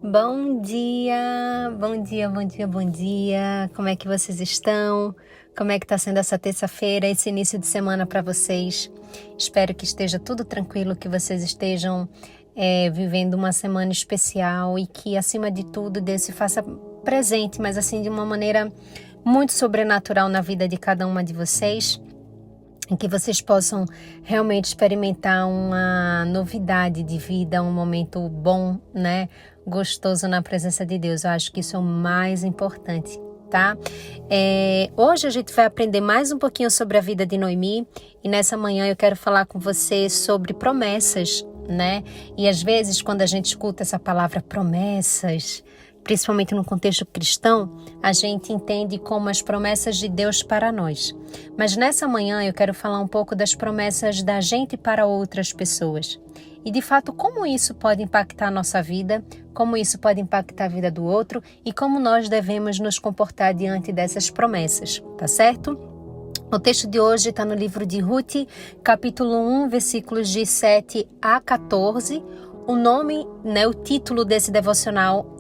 Bom dia, bom dia, bom dia, bom dia. Como é que vocês estão? Como é que está sendo essa terça-feira, esse início de semana para vocês? Espero que esteja tudo tranquilo, que vocês estejam vivendo uma semana especial e que, acima de tudo, Deus se faça presente, mas assim de uma maneira muito sobrenatural na vida de cada uma de vocês. Em que vocês possam realmente experimentar uma novidade de vida, um momento bom, né? Gostoso na presença de Deus. Eu acho que isso é o mais importante, tá? Hoje a gente vai aprender mais um pouquinho sobre a vida de Noemi e nessa manhã eu quero falar com você sobre promessas, né? E às vezes quando a gente escuta essa palavra promessas, principalmente no contexto cristão, a gente entende como as promessas de Deus para nós. Mas nessa manhã eu quero falar um pouco das promessas da gente para outras pessoas. E de fato, como isso pode impactar a nossa vida, como isso pode impactar a vida do outro e como nós devemos nos comportar diante dessas promessas, tá certo? O texto de hoje está no livro de Ruth, capítulo 1, versículos de 7 a 14. O título desse devocional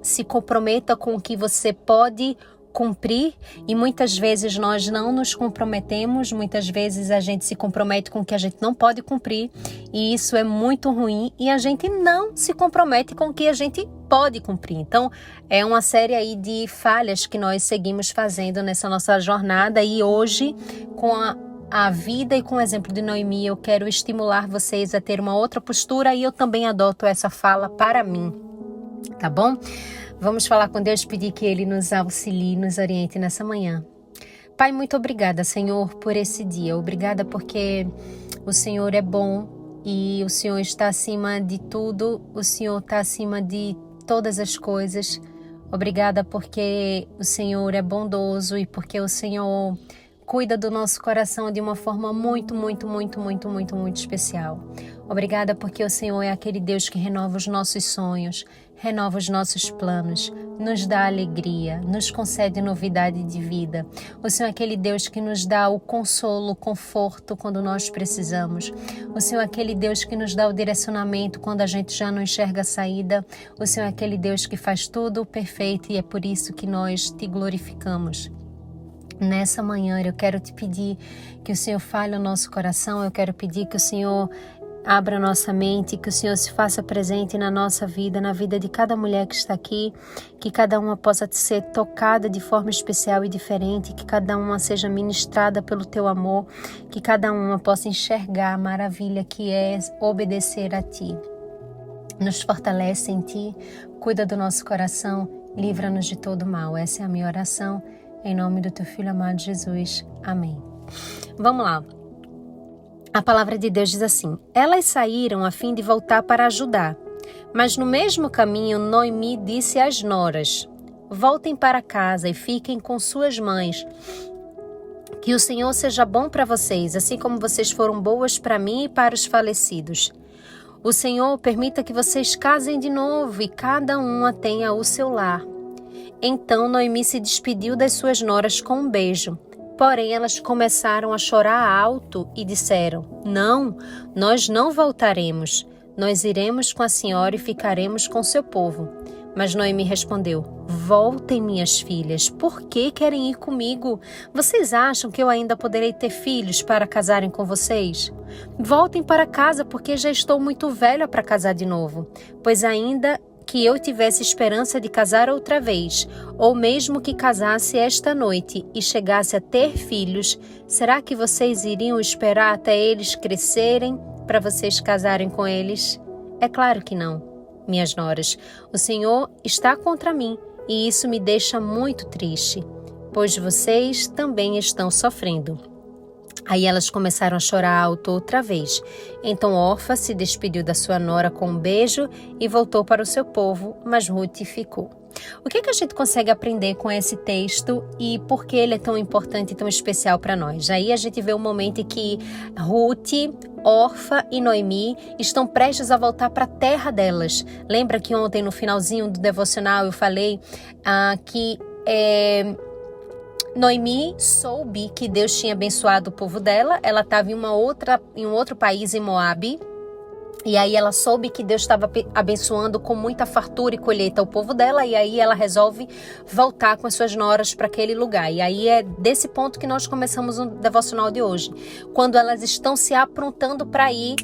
se comprometa com o que você pode cumprir, e muitas vezes nós não nos comprometemos, muitas vezes a gente se compromete com o que a gente não pode cumprir e isso é muito ruim e a gente não se compromete com o que a gente pode cumprir. Então é uma série aí de falhas que nós seguimos fazendo nessa nossa jornada e hoje com a vida e com o exemplo de Noemi eu quero estimular vocês a ter uma outra postura e eu também adoto essa fala para mim. Tá bom? Vamos falar com Deus, pedir que Ele nos auxilie, nos oriente nessa manhã. Pai, muito obrigada, Senhor, por esse dia. Obrigada porque o Senhor é bom e o Senhor está acima de tudo, o Senhor está acima de todas as coisas. Obrigada porque o Senhor é bondoso e porque o Senhor cuida do nosso coração de uma forma muito, muito, muito, muito, muito, muito especial. Obrigada porque o Senhor é aquele Deus que renova os nossos sonhos, renova os nossos planos, nos dá alegria, nos concede novidade de vida. O Senhor é aquele Deus que nos dá o consolo, o conforto quando nós precisamos. O Senhor é aquele Deus que nos dá o direcionamento quando a gente já não enxerga a saída. O Senhor é aquele Deus que faz tudo perfeito e é por isso que nós te glorificamos. Nessa manhã eu quero te pedir que o Senhor fale o nosso coração, eu quero pedir que o Senhor abra nossa mente, que o Senhor se faça presente na nossa vida, na vida de cada mulher que está aqui, que cada uma possa ser tocada de forma especial e diferente, que cada uma seja ministrada pelo teu amor, que cada uma possa enxergar a maravilha que é obedecer a ti. Nos fortalece em ti, cuida do nosso coração, livra-nos de todo mal. Essa é a minha oração, em nome do teu Filho amado Jesus. Amém. Vamos lá. A palavra de Deus diz assim: elas saíram a fim de voltar para Judá, mas no mesmo caminho Noemi disse às noras: voltem para casa e fiquem com suas mães. Que o Senhor seja bom para vocês, assim como vocês foram boas para mim e para os falecidos. O Senhor permita que vocês casem de novo e cada uma tenha o seu lar. Então Noemi se despediu das suas noras com um beijo. Porém, elas começaram a chorar alto e disseram: não, nós não voltaremos. Nós iremos com a senhora e ficaremos com seu povo. Mas Noemi respondeu: voltem, minhas filhas, por que querem ir comigo? Vocês acham que eu ainda poderei ter filhos para casarem com vocês? Voltem para casa, porque já estou muito velha para casar de novo, pois ainda que eu tivesse esperança de casar outra vez, ou mesmo que casasse esta noite e chegasse a ter filhos, será que vocês iriam esperar até eles crescerem para vocês casarem com eles? É claro que não, minhas noras. O Senhor está contra mim e isso me deixa muito triste, pois vocês também estão sofrendo. Aí elas começaram a chorar alto outra vez. Então Orfa se despediu da sua nora com um beijo e voltou para o seu povo, mas Ruth ficou. O que a gente consegue aprender com esse texto e por que ele é tão importante e tão especial para nós? Aí a gente vê um momento em que Ruth, Orfa e Noemi estão prestes a voltar para a terra delas. Lembra que ontem no finalzinho do devocional eu falei que Noemi soube que Deus tinha abençoado o povo dela. Ela estava em um outro país, em Moabe. E aí ela soube que Deus estava abençoando com muita fartura e colheita o povo dela, e aí ela resolve voltar com as suas noras para aquele lugar. E aí é desse ponto que nós começamos o devocional de hoje. Quando elas estão se aprontando para ir,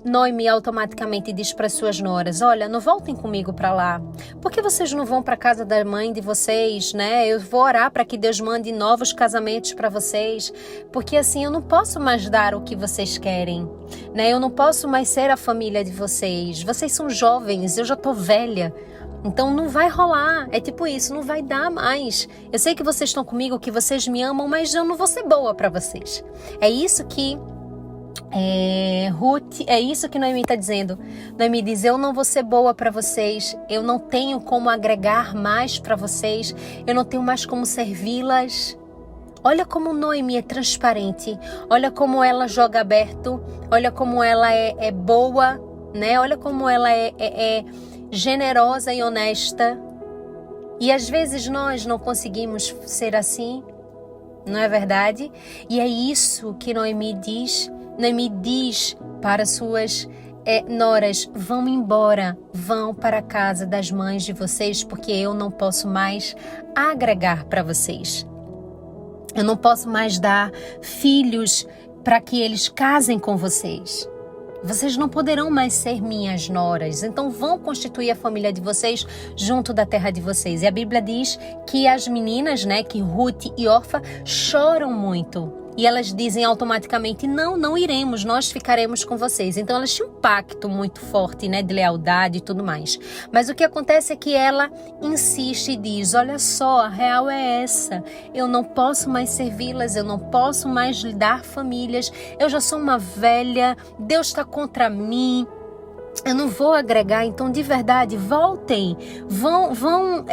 Noemi automaticamente diz para as suas noras: olha, não voltem comigo para lá. Por que vocês não vão para a casa da mãe de vocês, né? Eu vou orar para que Deus mande novos casamentos para vocês, porque assim eu não posso mais dar o que vocês querem, né? Eu não posso mais ser a família de vocês. Vocês são jovens, eu já tô velha. Então não vai rolar, é tipo isso, não vai dar mais. Eu sei que vocês estão comigo, que vocês me amam, mas eu não vou ser boa para vocês. É isso que Ruth, é isso que Noemi está dizendo. Noemi diz: eu não vou ser boa para vocês, eu não tenho como agregar mais para vocês, eu não tenho mais como servi-las. Olha como Noemi é transparente, olha como ela joga aberto, olha como ela é boa, né? Olha como ela é generosa e honesta. E às vezes nós não conseguimos ser assim, não é verdade? E é isso que Noemi diz. Noemi diz para suas noras: vão embora, vão para a casa das mães de vocês, porque eu não posso mais agregar para vocês. Eu não posso mais dar filhos para que eles casem com vocês. Vocês não poderão mais ser minhas noras, então vão constituir a família de vocês junto da terra de vocês. E a Bíblia diz que as meninas, né, que Ruth e Orfa choram muito. E elas dizem automaticamente: não iremos, nós ficaremos com vocês. Então elas tinham um pacto muito forte, né, de lealdade e tudo mais. Mas o que acontece é que ela insiste e diz: olha só, a real é essa. Eu não posso mais servi-las, eu não posso mais lhe dar famílias. Eu já sou uma velha, Deus está contra mim. Eu não vou agregar, então de verdade, voltem, vão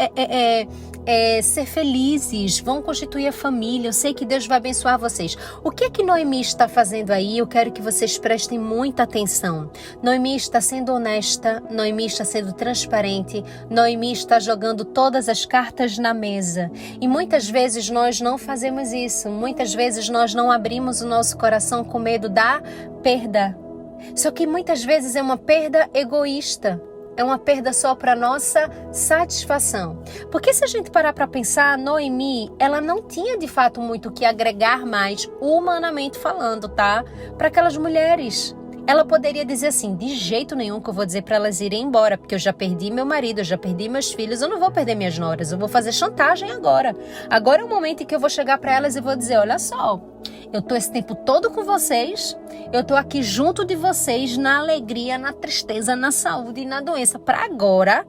ser felizes, vão constituir a família, eu sei que Deus vai abençoar vocês. O que é que Noemi está fazendo aí? Eu quero que vocês prestem muita atenção. Noemi está sendo honesta, Noemi está sendo transparente, Noemi está jogando todas as cartas na mesa. E muitas vezes nós não fazemos isso, muitas vezes nós não abrimos o nosso coração com medo da perda. Só que muitas vezes é uma perda egoísta, é uma perda só para nossa satisfação. Porque se a gente parar para pensar, Noemi, ela não tinha de fato muito o que agregar mais, humanamente falando, tá? Para aquelas mulheres. Ela poderia dizer assim: de jeito nenhum que eu vou dizer para elas irem embora, porque eu já perdi meu marido, eu já perdi meus filhos, eu não vou perder minhas noras, eu vou fazer chantagem agora. Agora é o momento em que eu vou chegar para elas e vou dizer: olha só, eu tô esse tempo todo com vocês, eu tô aqui junto de vocês na alegria, na tristeza, na saúde e na doença. Para agora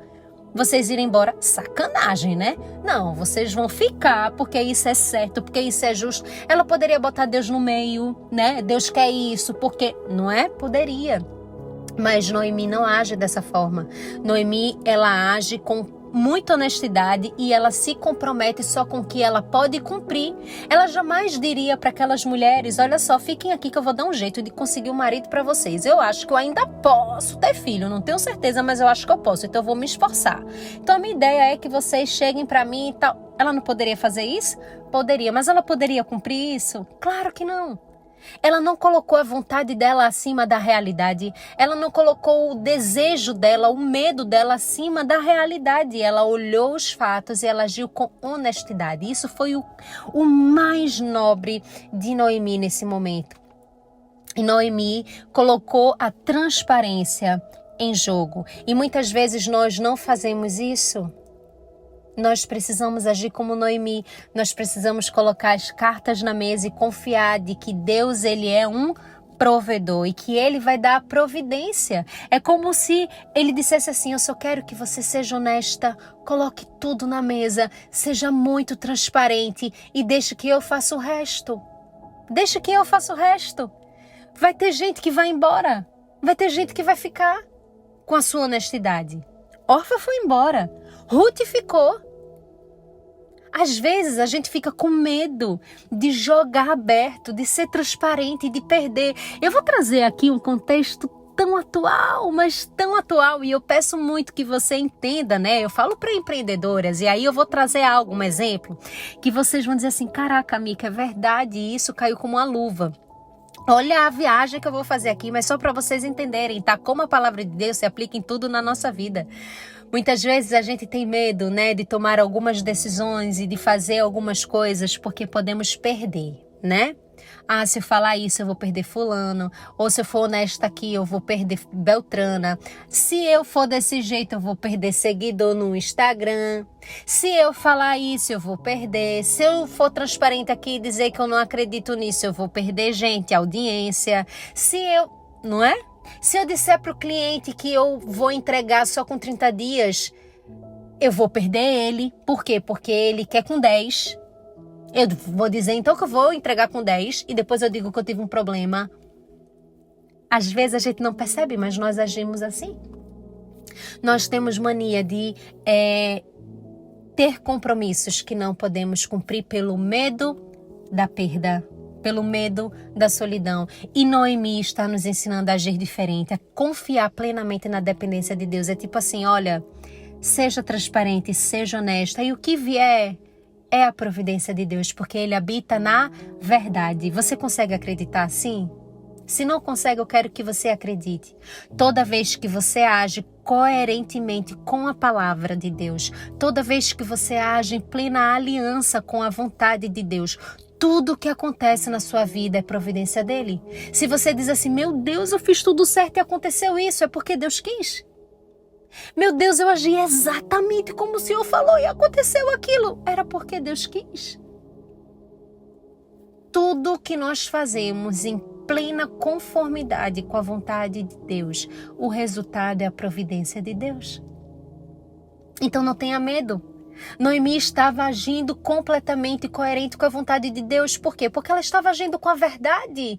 vocês irem embora, sacanagem, né? Não, vocês vão ficar porque isso é certo, porque isso é justo. Ela poderia botar Deus no meio, né? Deus quer isso, porque... Não é? Poderia. Mas Noemi não age dessa forma. Noemi, ela age com muita honestidade e ela se compromete só com o que ela pode cumprir. Ela jamais diria para aquelas mulheres: olha só, fiquem aqui que eu vou dar um jeito de conseguir um marido para vocês. Eu acho que eu ainda posso ter filho, não tenho certeza, mas eu acho que eu posso, então eu vou me esforçar. Então a minha ideia é que vocês cheguem para mim e tal. Ela não poderia fazer isso? Poderia, mas ela poderia cumprir isso? Claro que não. Ela não colocou a vontade dela acima da realidade. Ela não colocou o desejo dela, o medo dela acima da realidade. Ela olhou os fatos e ela agiu com honestidade. Isso foi o mais nobre de Noemi nesse momento. E Noemi colocou a transparência em jogo. E muitas vezes nós não fazemos isso. Nós precisamos agir como Noemi, nós precisamos colocar as cartas na mesa e confiar de que Deus, ele é um provedor e que ele vai dar a providência. É como se ele dissesse assim: eu só quero que você seja honesta, coloque tudo na mesa, seja muito transparente e deixe que eu faça o resto. Deixe que eu faça o resto. Vai ter gente que vai embora, vai ter gente que vai ficar com a sua honestidade. Orfa foi embora, Ruth ficou. Às vezes a gente fica com medo de jogar aberto, de ser transparente, de perder. Eu vou trazer aqui um contexto tão atual, mas tão atual, e eu peço muito que você entenda, né? Eu falo para empreendedoras e aí eu vou trazer algo, um exemplo, que vocês vão dizer assim: caraca, Mica, é verdade, isso caiu como uma luva. Olha a viagem que eu vou fazer aqui, mas só para vocês entenderem, tá? Como a palavra de Deus se aplica em tudo na nossa vida. Muitas vezes a gente tem medo, né, de tomar algumas decisões e de fazer algumas coisas porque podemos perder, né? Ah, se eu falar isso eu vou perder fulano, ou se eu for honesta aqui eu vou perder Beltrana, se eu for desse jeito eu vou perder seguidor no Instagram, se eu falar isso eu vou perder, se eu for transparente aqui e dizer que eu não acredito nisso eu vou perder gente, audiência, não é? Se eu disser para o cliente que eu vou entregar só com 30 dias, eu vou perder ele, por quê? Porque ele quer com 10. Eu vou dizer então que eu vou entregar com 10 e depois eu digo que eu tive um problema. Às vezes a gente não percebe, mas nós agimos assim. Nós temos mania de ter compromissos que não podemos cumprir pelo medo da perda, pelo medo da solidão. E Noemi está nos ensinando a agir diferente, a confiar plenamente na dependência de Deus. É tipo assim, olha, seja transparente, seja honesta e o que vier é a providência de Deus, porque Ele habita na verdade. Você consegue acreditar assim? Se não consegue, eu quero que você acredite. Toda vez que você age coerentemente com a palavra de Deus, toda vez que você age em plena aliança com a vontade de Deus, tudo que acontece na sua vida é providência dele. Se você diz assim, meu Deus, eu fiz tudo certo e aconteceu isso, é porque Deus quis. Meu Deus, eu agi exatamente como o Senhor falou e aconteceu aquilo. Era porque Deus quis. Tudo que nós fazemos em plena conformidade com a vontade de Deus, o resultado é a providência de Deus. Então não tenha medo. Noemi estava agindo completamente coerente com a vontade de Deus. Por quê? Porque ela estava agindo com a verdade.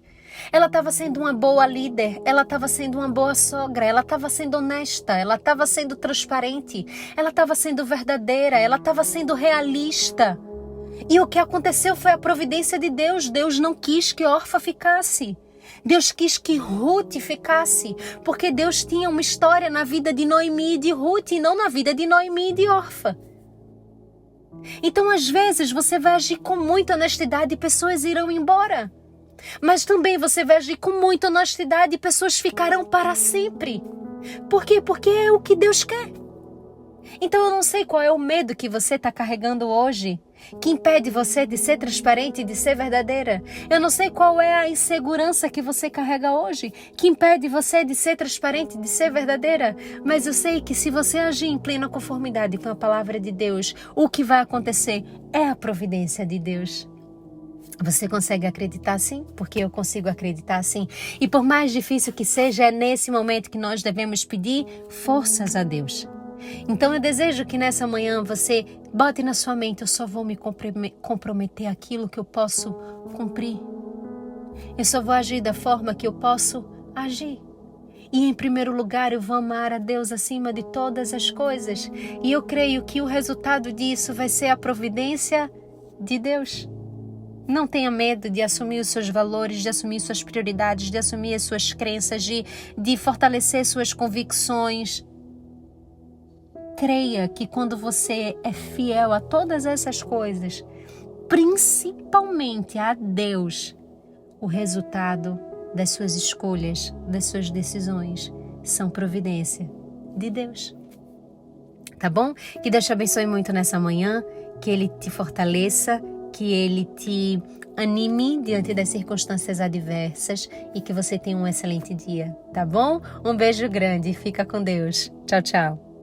Ela estava sendo uma boa líder, ela estava sendo uma boa sogra, ela estava sendo honesta, ela estava sendo transparente, ela estava sendo verdadeira, ela estava sendo realista. E o que aconteceu foi a providência de Deus. Deus não quis que Orfa ficasse. Deus quis que Ruth ficasse, porque Deus tinha uma história na vida de Noemi e de Ruth e não na vida de Noemi e de Orfa. Então, às vezes, você vai agir com muita honestidade e pessoas irão embora. Mas também você vai agir com muita honestidade e pessoas ficarão para sempre. Por quê? Porque é o que Deus quer. Então eu não sei qual é o medo que você está carregando hoje, que impede você de ser transparente e de ser verdadeira. Eu não sei qual é a insegurança que você carrega hoje, que impede você de ser transparente e de ser verdadeira. Mas eu sei que se você agir em plena conformidade com a palavra de Deus, o que vai acontecer é a providência de Deus. Você consegue acreditar sim? Porque eu consigo acreditar sim. E por mais difícil que seja, é nesse momento que nós devemos pedir forças a Deus. Então eu desejo que nessa manhã você bote na sua mente, eu só vou me comprometer aquilo que eu posso cumprir. Eu só vou agir da forma que eu posso agir. E em primeiro lugar eu vou amar a Deus acima de todas as coisas. E eu creio que o resultado disso vai ser a providência de Deus. Não tenha medo de assumir os seus valores, de assumir suas prioridades, de assumir as suas crenças, de fortalecer suas convicções. Creia que quando você é fiel a todas essas coisas, principalmente a Deus, o resultado das suas escolhas, das suas decisões, são providência de Deus. Tá bom? Que Deus te abençoe muito nessa manhã, que Ele te fortaleça, que Ele te anime diante das circunstâncias adversas e que você tenha um excelente dia, tá bom? Um beijo grande, fica com Deus. Tchau, tchau.